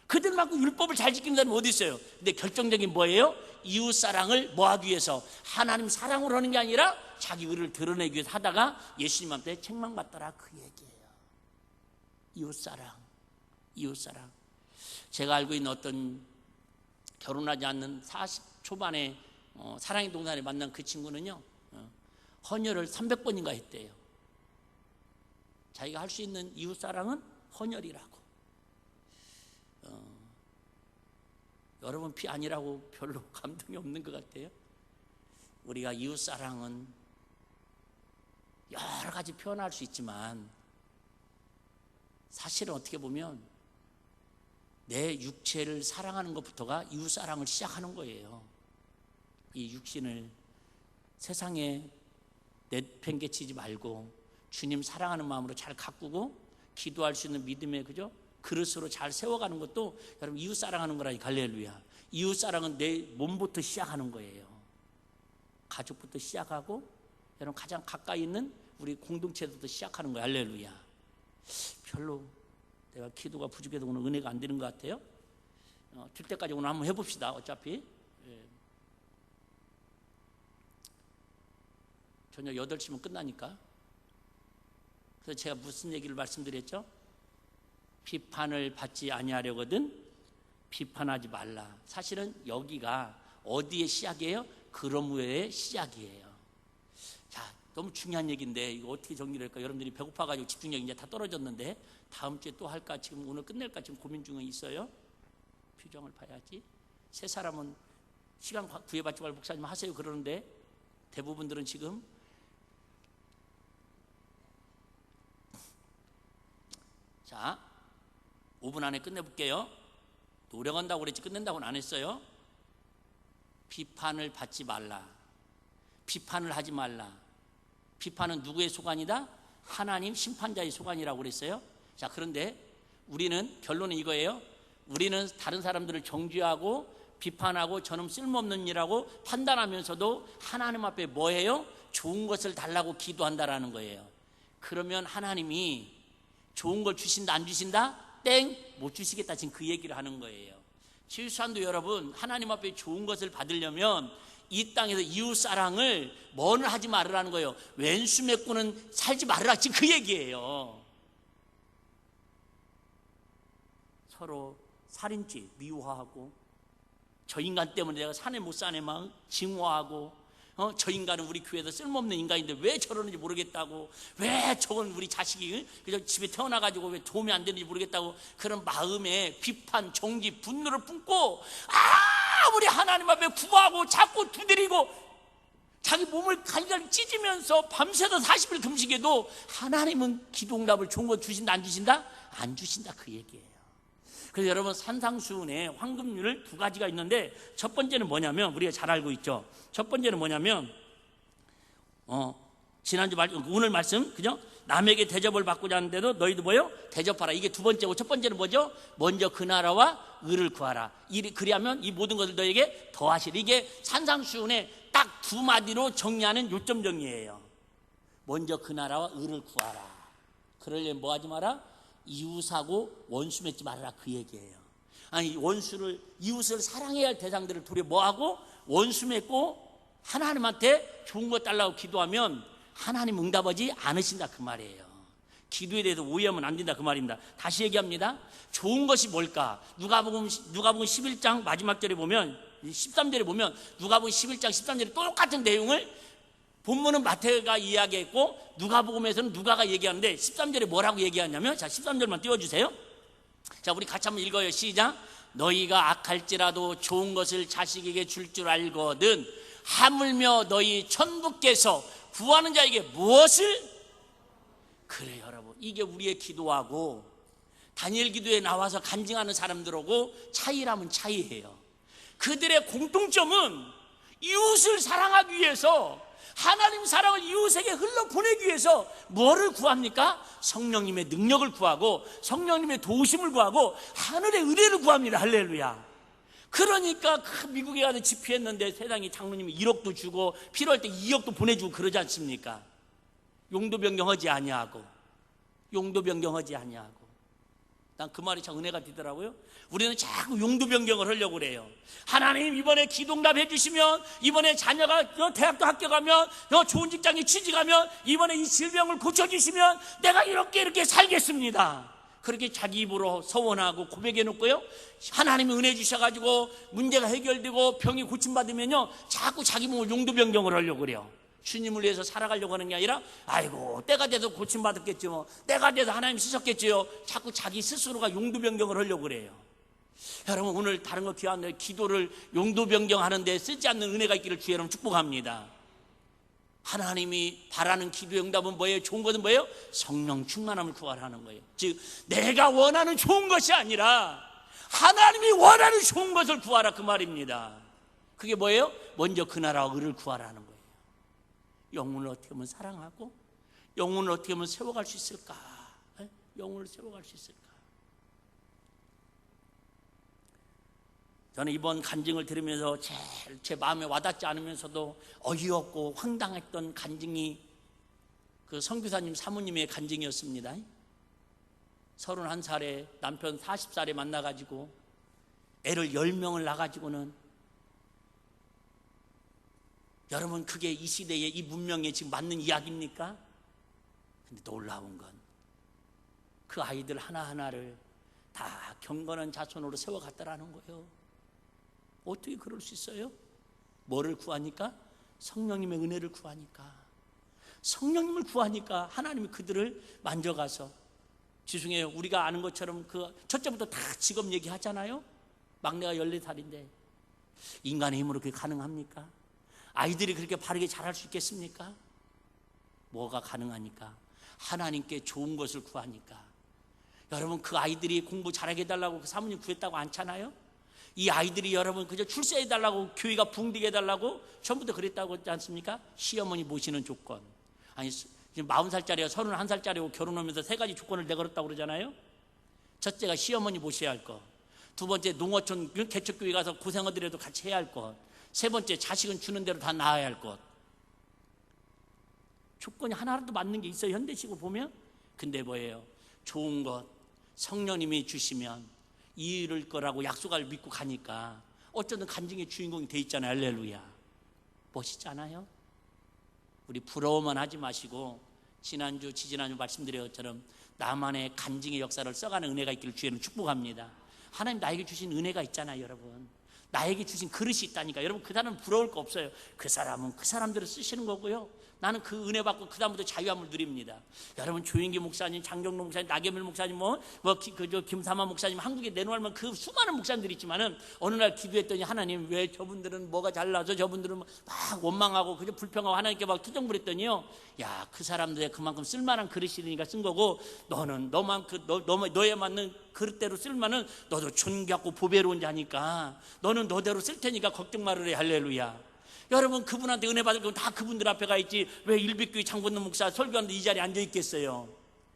그들만큼 율법을 잘 지키는 사람 어디 있어요? 근데 결정적인 뭐예요? 이웃 사랑을 뭐 하기 위해서? 하나님 사랑으로 하는 게 아니라 자기 의를 드러내기 위해서 하다가 예수님한테 책망받더라 그 얘기예요. 이웃 사랑, 이웃 사랑. 제가 알고 있는 어떤 결혼하지 않는 40 초반에 사랑의 동산에 만난 그 친구는요, 헌혈을 300번인가 했대요. 자기가 할 수 있는 이웃 사랑은 헌혈이라고. 여러분 피 아니라고 별로 감동이 없는 것 같아요. 우리가 이웃 사랑은 여러 가지 표현할 수 있지만 사실은 어떻게 보면 내 육체를 사랑하는 것부터가 이웃 사랑을 시작하는 거예요. 이 육신을 세상에 내팽개치지 말고 주님 사랑하는 마음으로 잘 가꾸고 기도할 수 있는 믿음의 그릇으로 잘 세워가는 것도 여러분 이웃 사랑하는 거라니. 할렐루야. 이웃 사랑은 내 몸부터 시작하는 거예요. 가족부터 시작하고 여러분 가장 가까이 있는 우리 공동체부터 시작하는 거예요. 할렐루야. 별로 내가 기도가 부족해서 오늘 은혜가 안 되는 것 같아요. 줄 때까지 오늘 한번 해봅시다. 어차피 저녁 8시면 끝나니까. 그래서 제가 무슨 얘기를 말씀드렸죠? 비판을 받지 아니하려거든 비판하지 말라. 사실은 여기가 어디의 시작이에요? 그러므로의 시작이에요. 자, 너무 중요한 얘기인데 이거 어떻게 정리를 할까? 여러분들이 배고파가지고 집중력이 이제 다 떨어졌는데 다음 주에 또 할까? 지금 오늘 끝낼까? 지금 고민 중에 있어요. 표정을 봐야지. 세 사람은 시간 구애받지 말고 목사님 하세요 그러는데 대부분들은 지금 자 5분 안에 끝내볼게요. 노력한다고 그랬지 끝낸다고는 안 했어요. 비판을 받지 말라. 비판을 하지 말라. 비판은 누구의 소관이다? 하나님 심판자의 소관이라고 그랬어요. 자, 그런데 우리는 결론은 이거예요. 우리는 다른 사람들을 정죄하고 비판하고 저놈 쓸모없는 일이라고 판단하면서도 하나님 앞에 뭐예요? 좋은 것을 달라고 기도한다라는 거예요. 그러면 하나님이 좋은 걸 주신다 안 주신다? 땡! 못 주시겠다. 지금 그 얘기를 하는 거예요. 최소한도 여러분 하나님 앞에 좋은 것을 받으려면 이 땅에서 이웃사랑을 뭐는 하지 말으라는 거예요. 왼수 맺고는 살지 말으라. 지금 그 얘기예요. 서로 살인죄 미워하고 저 인간 때문에 내가 사네 못 사네 막 증오하고 저 인간은 우리 교회에서 쓸모없는 인간인데 왜 저러는지 모르겠다고, 왜 저건 우리 자식이 그저 집에 태어나가지고 왜 도움이 안 되는지 모르겠다고 그런 마음에 비판, 정지, 분노를 품고 우리 하나님 앞에 구하고 자꾸 두드리고 자기 몸을 갈갈이 찢으면서 밤새도 40일 금식해도 하나님은 기도응답을 좋은 거 주신다 안 주신다? 안 주신다 그 얘기예요. 그래서 여러분 산상수훈에 황금률을 두 가지가 있는데 첫 번째는 뭐냐면 우리가 잘 알고 있죠. 첫 번째는 뭐냐면 지난주 오늘 말씀 그죠? 남에게 대접을 받고자 하는데도 너희도 뭐요? 대접하라. 이게 두 번째고 첫 번째는 뭐죠? 먼저 그 나라와 의를 구하라. 그리하면 이 모든 것을 너에게 더하시리. 이게 산상수훈에 딱 두 마디로 정리하는 요점 정리예요. 먼저 그 나라와 의를 구하라. 그러려면 뭐 하지 마라? 이웃하고 원수 맺지 말아라 그 얘기예요. 아니 이웃을 사랑해야 할 대상들을 둘이 뭐하고 원수 맺고 하나님한테 좋은 거 달라고 기도하면 하나님 응답하지 않으신다 그 말이에요. 기도에 대해서 오해하면 안 된다 그 말입니다. 다시 얘기합니다. 좋은 것이 뭘까? 누가복음 11장 마지막 절에 보면 13절에 보면 누가복음 11장 13절에 똑같은 내용을 본문은 마태가 이야기했고 누가복음에서는 누가가 얘기하는데 13절에 뭐라고 얘기하냐면 자 13절만 띄워주세요. 자 우리 같이 한번 읽어요. 시작. 너희가 악할지라도 좋은 것을 자식에게 줄 줄 알거든 하물며 너희 천부께서 구하는 자에게 무엇을? 그래 여러분 이게 우리의 기도하고 다니엘 기도에 나와서 간증하는 사람들하고 차이라면 차이예요. 그들의 공통점은 이웃을 사랑하기 위해서 하나님 사랑을 이웃에게 흘러보내기 위해서 뭐를 구합니까? 성령님의 능력을 구하고 성령님의 도우심을 구하고 하늘의 은혜를 구합니다. 할렐루야. 그러니까 미국에 가서 집회했는데 세상에 장로님이 1억도 주고 필요할 때 2억도 보내주고 그러지 않습니까? 용도 변경하지 아니하고 용도 변경하지 아니하고 난 그 말이 참 은혜가 되더라고요. 우리는 자꾸 용도 변경을 하려고 그래요. 하나님 이번에 기도응답 해주시면 이번에 자녀가 대학도 합격하면 좋은 직장에 취직하면 이번에 이 질병을 고쳐주시면 내가 이렇게 살겠습니다. 그렇게 자기 입으로 서원하고 고백해놓고요 하나님이 은혜 주셔가지고 문제가 해결되고 병이 고침받으면요 자꾸 자기 몸을 용도 변경을 하려고 그래요. 주님을 위해서 살아가려고 하는 게 아니라 아이고 때가 돼서 고침받았겠죠 뭐 때가 돼서 하나님 쓰셨겠지요. 자꾸 자기 스스로가 용도 변경을 하려고 그래요. 여러분 오늘 다른 거 귀한 기도를 용도 변경하는 데 쓰지 않는 은혜가 있기를 주의 이름 축복합니다. 하나님이 바라는 기도의 응답은 뭐예요? 좋은 것은 뭐예요? 성령 충만함을 구하라는 거예요. 즉 내가 원하는 좋은 것이 아니라 하나님이 원하는 좋은 것을 구하라 그 말입니다. 그게 뭐예요? 먼저 그 나라와 의를 구하라는 거예요. 영혼을 어떻게 하면 사랑하고 영혼을 어떻게 하면 세워갈 수 있을까? 영혼을 세워갈 수 있을까? 저는 이번 간증을 들으면서 제일 제 마음에 와닿지 않으면서도 어이없고 황당했던 간증이 그 선교사님 사모님의 간증이었습니다. 31살에 남편 40살에 만나가지고 애를 10명을 낳아가지고는 여러분 그게 이 시대에 이 문명에 지금 맞는 이야기입니까? 근데 놀라운 건 그 아이들 하나하나를 다 경건한 자손으로 세워갔다라는 거예요. 어떻게 그럴 수 있어요? 뭐를 구하니까? 성령님의 은혜를 구하니까. 성령님을 구하니까 하나님이 그들을 만져가서, 지중해 우리가 아는 것처럼 그 첫째부터 다 직업 얘기하잖아요. 막내가 14살인데 인간의 힘으로 그게 가능합니까? 아이들이 그렇게 바르게 자랄 수 있겠습니까? 뭐가 가능하니까? 하나님께 좋은 것을 구하니까. 여러분, 그 아이들이 공부 잘하게 해달라고 그 사모님 구했다고 않잖아요? 이 아이들이 여러분 그저 출세해달라고, 교회가 붕대게 해달라고 처음부터 그랬다고 했지 않습니까? 시어머니 모시는 조건. 아니, 지금 40살짜리와 31살짜리고 결혼하면서 3가지 조건을 내걸었다고 그러잖아요. 첫째가 시어머니 모셔야 할 것, 두 번째 농어촌 개척교회 가서 고생하더라도 같이 해야 할 것, 세 번째 자식은 주는 대로 다 낳아야 할 것. 조건이 하나라도 맞는 게 있어요, 현대식으로 보면. 근데 뭐예요? 좋은 것 성령님이 주시면 이룰 거라고 약속을 믿고 가니까 어쩌든 간증의 주인공이 돼 있잖아요. 할렐루야. 멋있지 않아요? 우리 부러워만 하지 마시고, 지난주 지지난주 말씀드린 것처럼 나만의 간증의 역사를 써가는 은혜가 있기를 주에는 축복합니다. 하나님 나에게 주신 은혜가 있잖아요. 여러분, 나에게 주신 그릇이 있다니까. 여러분, 그 사람은 부러울 거 없어요. 그 사람은 그 사람대로 쓰시는 거고요, 나는 그 은혜 받고 그 다음부터 자유함을 누립니다. 여러분, 조인기 목사님, 장경록 목사님, 나겸일 목사님, 김삼환 목사님, 한국에 내놓으면 그 수많은 목사님들이 있지만은 어느 날 기도했더니, 하나님 왜 저분들은 뭐가 잘나서 저분들은 막 원망하고 그저 불평하고 하나님께 막 투정부렸더니요, 야, 그 사람들의 그만큼 쓸만한 그릇이니까 쓴 거고, 너는 너에 맞는 그릇대로 쓸만은 너도 존귀하고 보배로운 자니까 너는 너대로 쓸 테니까 걱정 말으래. 할렐루야. 여러분, 그분한테 은혜 받을 건 다 그분들 앞에 가 있지 왜 일빛교회 장본능 목사 설교하는데 이 자리에 앉아 있겠어요?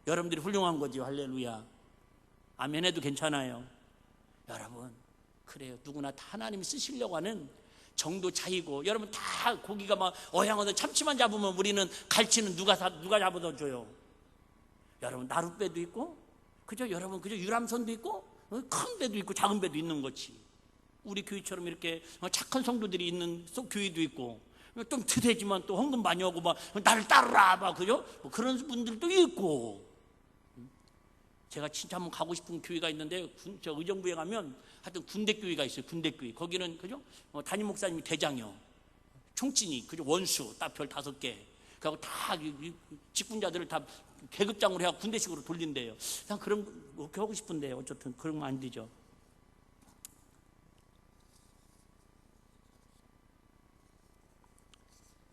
여러분들이 훌륭한 거죠. 할렐루야. 아멘 해도 괜찮아요. 여러분, 그래요. 누구나 다 하나님이 쓰시려고 하는 정도 차이고, 여러분 다 고기가 막 어향어도 참치만 잡으면 우리는 갈치는 누가 잡아다 줘요? 여러분, 나룻배도 있고, 그죠? 여러분, 그죠? 유람선도 있고, 큰 배도 있고 작은 배도 있는 거지. 우리 교회처럼 이렇게 착한 성도들이 있는 교회도 있고, 좀 트대지만 또 헌금 많이 하고 막 나를 따르라 막, 그죠? 뭐 그런 분들도 있고. 제가 진짜 한번 가고 싶은 교회가 있는데, 저 의정부에 가면 하여튼 군대교회가 있어요. 군대교회. 거기는 그죠? 담임 목사님이 대장이요, 총진이, 그죠? 원수 딱 별 5개. 그리고 다 직분자들을 다 계급장으로 해서 군대식으로 돌린대요. 그냥 그런 거 하고 싶은데 어쨌든 그런 거 안 되죠.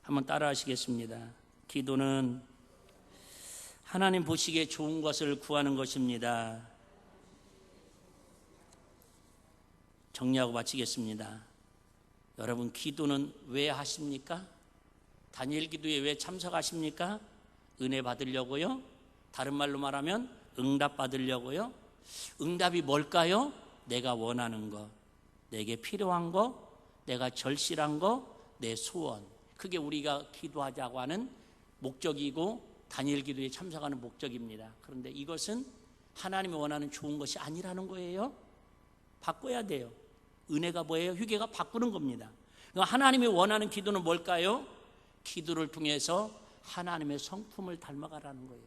한번 따라 하시겠습니다. 기도는 하나님 보시기에 좋은 것을 구하는 것입니다. 정리하고 마치겠습니다. 여러분, 기도는 왜 하십니까? 다니엘 기도에 왜 참석하십니까? 은혜 받으려고요? 다른 말로 말하면 응답 받으려고요? 응답이 뭘까요? 내가 원하는 것, 내게 필요한 것, 내가 절실한 것, 내 소원. 그게 우리가 기도하자고 하는 목적이고 다니엘 기도에 참석하는 목적입니다. 그런데 이것은 하나님이 원하는 좋은 것이 아니라는 거예요. 바꿔야 돼요. 은혜가 뭐예요? 회개가 바꾸는 겁니다. 하나님이 원하는 기도는 뭘까요? 기도를 통해서 하나님의 성품을 닮아가라는 거예요.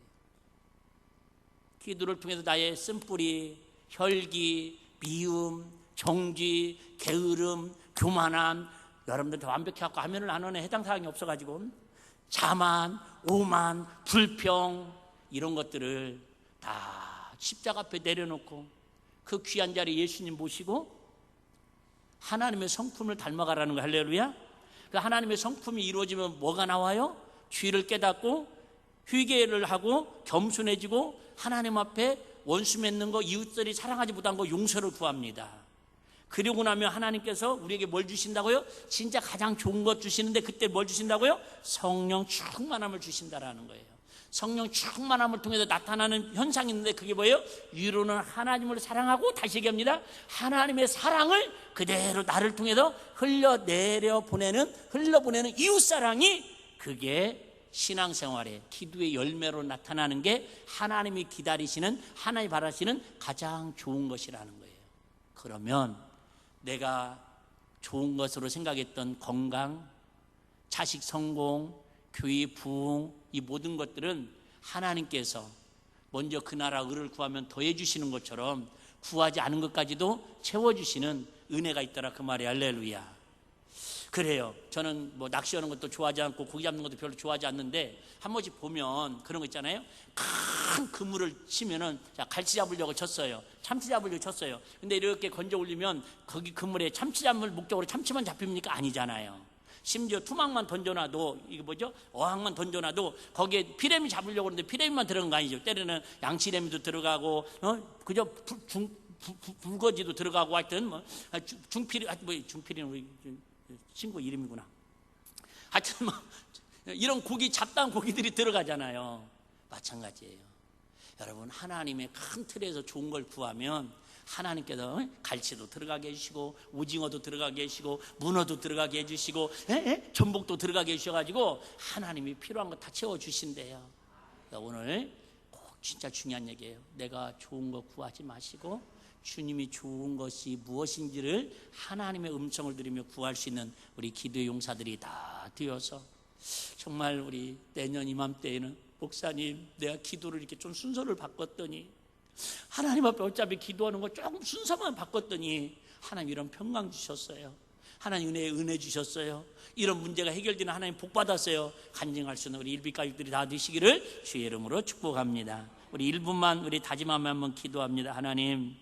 기도를 통해서 나의 쓴뿌리, 혈기, 미움, 정죄, 게으름, 교만함, 여러분들 다 완벽히 갖고 하면은 안 하는 해당 사항이 없어가지고 자만, 오만, 불평, 이런 것들을 다 십자가 앞에 내려놓고 그 귀한 자리에 예수님 모시고 하나님의 성품을 닮아가라는 거예요. 할렐루야. 그 하나님의 성품이 이루어지면 뭐가 나와요? 죄를 깨닫고 회개를 하고 겸손해지고 하나님 앞에 원수 맺는 거, 이웃들이 사랑하지 못한 거 용서를 구합니다. 그리고 나면 하나님께서 우리에게 뭘 주신다고요? 진짜 가장 좋은 것 주시는데, 그때 뭘 주신다고요? 성령 충만함을 주신다라는 거예요. 성령 충만함을 통해서 나타나는 현상이 있는데, 그게 뭐예요? 위로는 하나님을 사랑하고, 다시 얘기합니다, 하나님의 사랑을 그대로 나를 통해서 흘러보내는 이웃사랑이, 그게 신앙생활의 기도의 열매로 나타나는 게 하나님이 기다리시는, 하나님이 바라시는 가장 좋은 것이라는 거예요. 그러면 내가 좋은 것으로 생각했던 건강, 자식 성공, 교회 부흥, 이 모든 것들은 하나님께서 먼저 그 나라 의를 구하면 더해 주시는 것처럼 구하지 않은 것까지도 채워주시는 은혜가 있더라, 그 말이. 할렐루야. 그래요. 저는 뭐 낚시하는 것도 좋아하지 않고 고기 잡는 것도 별로 좋아하지 않는데 한 번씩 보면 그런 거 있잖아요. 큰 그물을 치면은 자, 갈치 잡으려고 쳤어요. 참치 잡으려고 쳤어요. 근데 이렇게 건져 올리면 거기 그물에 참치 잡을 목적으로 참치만 잡힙니까? 아니잖아요. 심지어 투망만 던져놔도 이거 뭐죠? 어항만 던져놔도 거기에 피레미 잡으려고 하는데 피레미만 들어간 거 아니죠. 때로는 양치레미도 들어가고 그저 불거지도 들어가고 하여튼 뭐 중피리 뭐 중피리는 우리 친구 이름이구나. 하여튼 뭐 이런 고기 잡다한 고기들이 들어가잖아요. 마찬가지예요. 여러분 하나님의 큰 틀에서 좋은 걸 구하면 하나님께서 갈치도 들어가게 해주시고 오징어도 들어가게 해주시고 문어도 들어가게 해주시고 전복도 들어가게 해주셔가지고 하나님이 필요한 거 다 채워주신대요. 오늘 꼭 진짜 중요한 얘기예요. 내가 좋은 거 구하지 마시고 주님이 좋은 것이 무엇인지를 하나님의 음성을 들으며 구할 수 있는 우리 기도의 용사들이 다 되어서 정말 우리 내년 이맘때에는 목사님 내가 기도를 이렇게 좀 순서를 바꿨더니 하나님 앞에 어차피 기도하는 거 조금 순서만 바꿨더니 하나님 이런 평강 주셨어요. 하나님 은혜 주셨어요. 이런 문제가 해결되는 하나님 복 받았어요. 간증할 수 있는 우리 일비가족들이 다 되시기를 주의 이름으로 축복합니다. 우리 1분만 우리 다짐하며 한번 기도합니다. 하나님